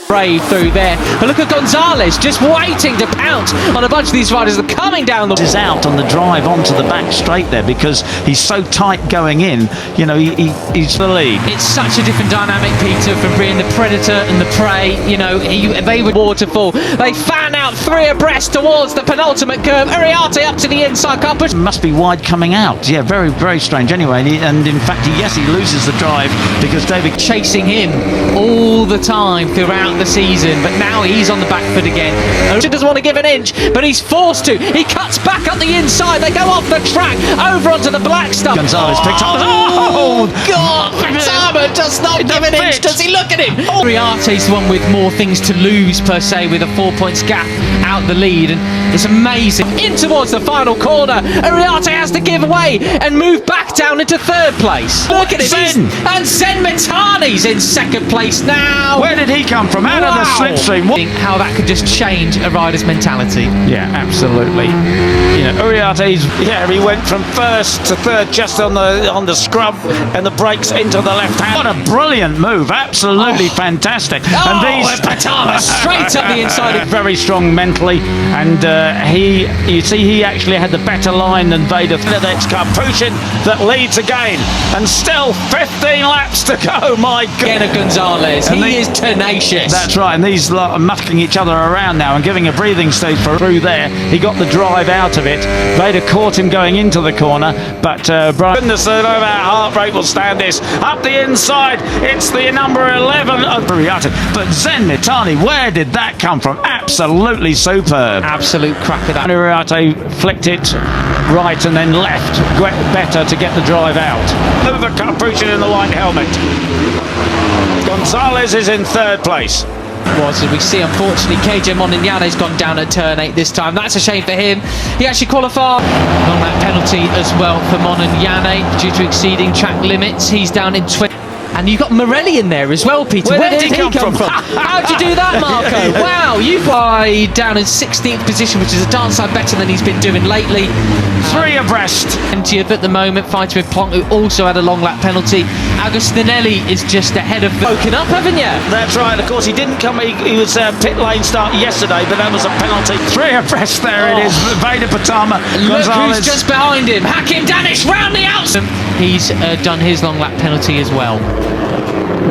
brave through there. But look at Gonzalez just waiting to pounce on a bunch of these riders that are coming down the... Is out on the drive onto the back straight there because he's so tight going in. You know, he's the lead. It's such a different dynamic, Peter, from being the predator and the prey. You know, they were waterfall. They fan out 3 abreast towards the penultimate curve. Uriarte up to the inside, can't push. Must be wide coming out. Yeah, very, very strange. Anyway, and in fact, he loses the drive because David chasing him all the time throughout the season, but now he's on the back foot again. He doesn't want to give an inch, but he's forced to. He cuts back up the inside. They go off the track over onto the black stuff. Gonzalez picks up. Oh God! Pratama does not give an inch. Does he? Look at him. Uriarte's the one with more things to lose per se, with a 4 points gap out the lead, and it's amazing. In towards the final corner, Uriarte has to give away and move back down into 3rd place. Look at him. And Zen Mitani's in 2nd place now. Where did he come from? Out of the slipstream. How that could just change a rider's mentality. Yeah, absolutely. You know, Uriarte's, he went from 1st to 3rd just on the scrub and the brakes into the left hand. What a brilliant move. Absolutely fantastic. And Pratama straight up the inside. Very strong mentally, and you see he actually had the better line than Veda. It's Karpushin that leads again, and still 15 laps to go. My God. Gonzalez, he is tenacious. That's right, and these lot are mucking each other around now and giving a breathing stage through there. He got the drive out of it. Veda caught him going into the corner, but Brian, goodness, no heart rate will stand this. Up the inside, it's the number 11 of Uriarte. But Zen Mitani, where did that come from? Absolutely superb. Absolute cracker. That Uriarte flicked it right and then left better to get the drive out. Over Karpushin in the white helmet. Gonzalez is in 3rd place. As we see, unfortunately, KJ Moninyane's gone down at turn 8 this time. That's a shame for him. He actually qualified on that penalty as well for Moninyane due to exceeding track limits. He's down in 20. And you've got Morelli in there as well, Peter. Where did he come from? How'd you do that, Marco? Wow, you've got down in 16th position, which is a darn sight better than he's been doing lately. 3 abreast. 20th at the moment, fighting with Plonk, who also had a long lap penalty. Agostinelli is just ahead of... Woken up, haven't you? That's right. Of course, he didn't come... He was pit lane start yesterday, but that was a penalty. 3 abreast there it is. Veda Pratama. Look who's just behind him. Hakim Danish round the outside. He's done his long lap penalty as well.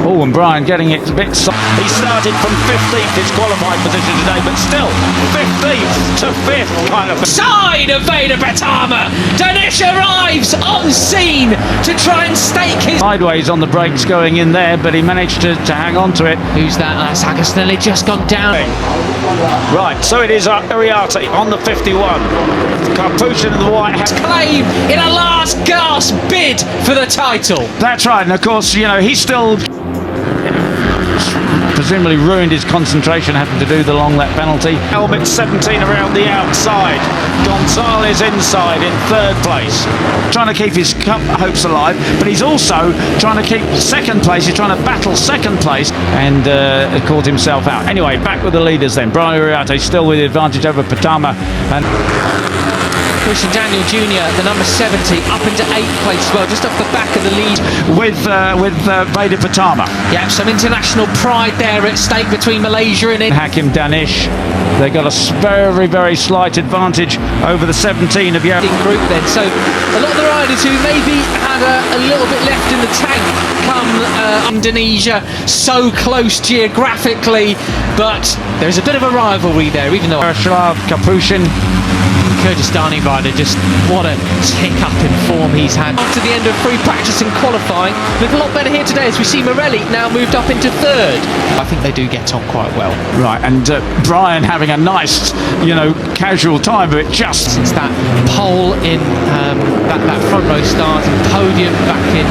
Oh, and Brian getting it a bit... He started from 15th, his qualifying position today, but still 15th to 5th kind of... Side of Veda Pratama! Danish arrives on scene to try and stake his... Sideways on the brakes going in there, but he managed to hang on to it. Who's that? That's Agostinelli just gone down. Right, so it is Uriarte on the 51. Karpushin in the white hat. Claim in a last gasp bid for the title. That's right, and of course, you know, he's still... presumably ruined his concentration having to do the long lap penalty. Helmet 17 around the outside. Gonzalez inside in 3rd place. Trying to keep his cup hopes alive, but he's also trying to keep 2nd place. He's trying to battle 2nd place and caught himself out. Anyway, back with the leaders then. Brian Uriarte still with the advantage over Pratama, and Christian Daniel Jr., the number 70, up into 8th place as well, just off the back of the lead. With Veda Pratama. Yeah, some international pride there at stake between Malaysia and Hakim Danish. They got a very, very slight advantage over the 17 of Yara. Group then, so a lot of the riders who maybe had a little bit left in the tank come Indonesia, so close geographically, but there's a bit of a rivalry there, even though Karpushin, Kyrgyzstani rider, just what a tick up in form he's had. After the end of free practice and qualifying, look a lot better here today as we see Morelli now moved up into 3rd. I think they do get on quite well. Right, and Brian having a nice, casual time, but just since that pole in that front row start and podium back in.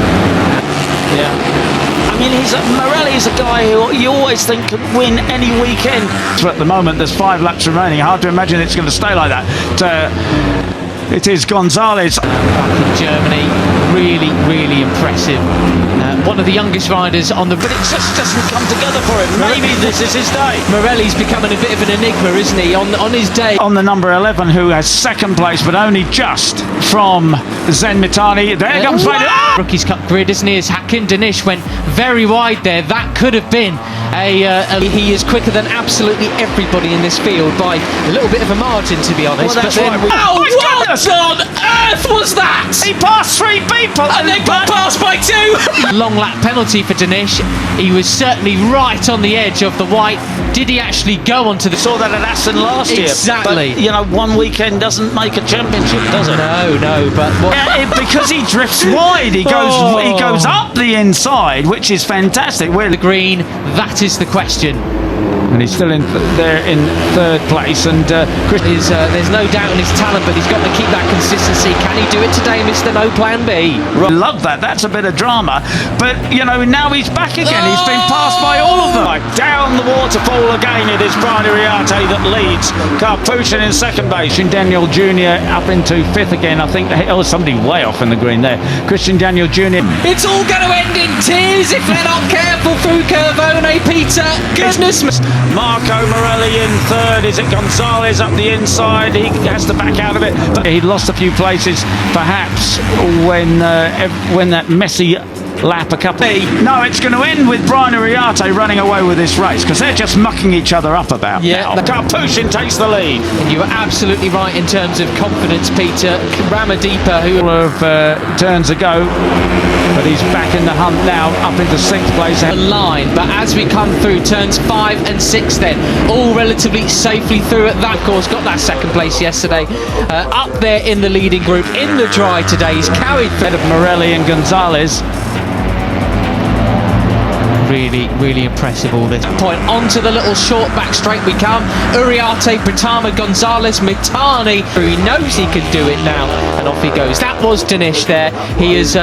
Yeah. I mean, Morelli's a guy who you always think can win any weekend. At the moment, there's 5 laps remaining. Hard to imagine it's going to stay like that. It is Gonzalez. Back in Germany, really, really impressive. One of the youngest riders on the... But it just doesn't come together for him. Maybe this is his day. Morelli's becoming a bit of an enigma, isn't he, on his day? On the number 11, who has 2nd place, but only just from Zen Mitani. There comes Veda. Rookies Cup grid, isn't he? As Hakim Danish went very wide there. That could have been he is quicker than absolutely everybody in this field by a little bit of a margin, to be honest. Well, that's but then, right. oh, My what goodness! on earth was that? He passed 3 people And then got passed by 2. Long lap penalty for Dinesh. He was certainly right on the edge of the white. Did he actually go onto the... Saw that at Aston last year. Exactly. But, you know, one weekend doesn't make a championship, does it? No, but what... Because he drifts wide, he goes up the inside, which is fantastic. The green, that is the question. And he's still there in 3rd place, and Chris there's no doubt in his talent, but he's got to keep that consistency. Can he do it today, Mr. No Plan B? Love that. That's a bit of drama. But, you know, now he's back again. He's been passed by all of them. Down the waterfall again, it is Brian Uriarte that leads. Karpushin in 2nd base. Christian Daniel Jr. up into 5th again. I think somebody way off in the green there. Christian Daniel Jr. It's all going to end in tears if they're not careful through Curvone, Peter. Goodness me. Marco Morelli in 3rd. Is it Gonzalez up the inside? He has to back out of it. But he lost a few places, perhaps, when that messy lap a couple. No, it's going to end with Brian Uriarte running away with this race because they're just mucking each other up about now. Karpushin takes the lead. And you were absolutely right in terms of confidence, Peter. Ramadeepa, who of turns ago, but he's back in the hunt now, up into 6th place. The line, but as we come through turns 5 and 6, then all relatively safely through at that course. Got that 2nd place yesterday. Up there in the leading group in the dry today. He's carried through of Morelli and Gonzalez. Really impressive all this point. Onto the little short back straight we come. Uriarte, Pratama, Gonzalez, Mitani. He knows he can do it now, and off he goes. That was Dinesh there. He's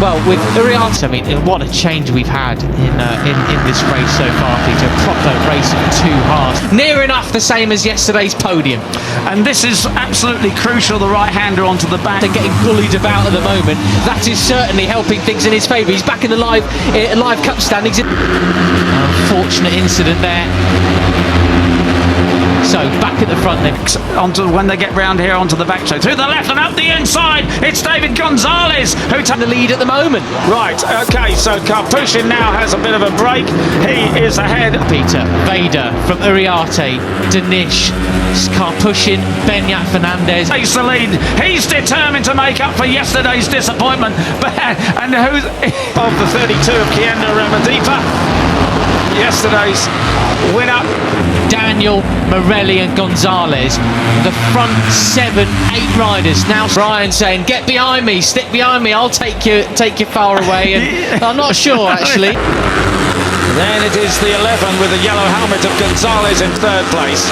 well with Uriarte. I mean, what a change we've had in this race so far, Peter. Proper race of 2 halves. Near enough the same as yesterday's podium. And this is absolutely crucial. The right-hander onto the back. They're getting bullied about at the moment. That is certainly helping things in his favour. He's back in the live cup standings. Unfortunate incident there. So back at the front then. When they get round here onto the back straight. Through the left and up the inside. It's David Gonzalez who takes the lead at the moment. Right, okay, so Karpushin now has a bit of a break. He is ahead. Peter, Veda from Uriarte, Dinesh, Karpushin, Benyat Fernandez. Takes the lead. He's determined to make up for yesterday's disappointment. And who's of the 32 of Kienda Ramadeepa? Yesterday's winner. Daniel, Morelli and Gonzalez, the front 7, 8 riders. Now Brian saying, get behind me, stick behind me, I'll take you far away. And I'm not sure actually. Then it is the 11 with the yellow helmet of Gonzalez in 3rd place.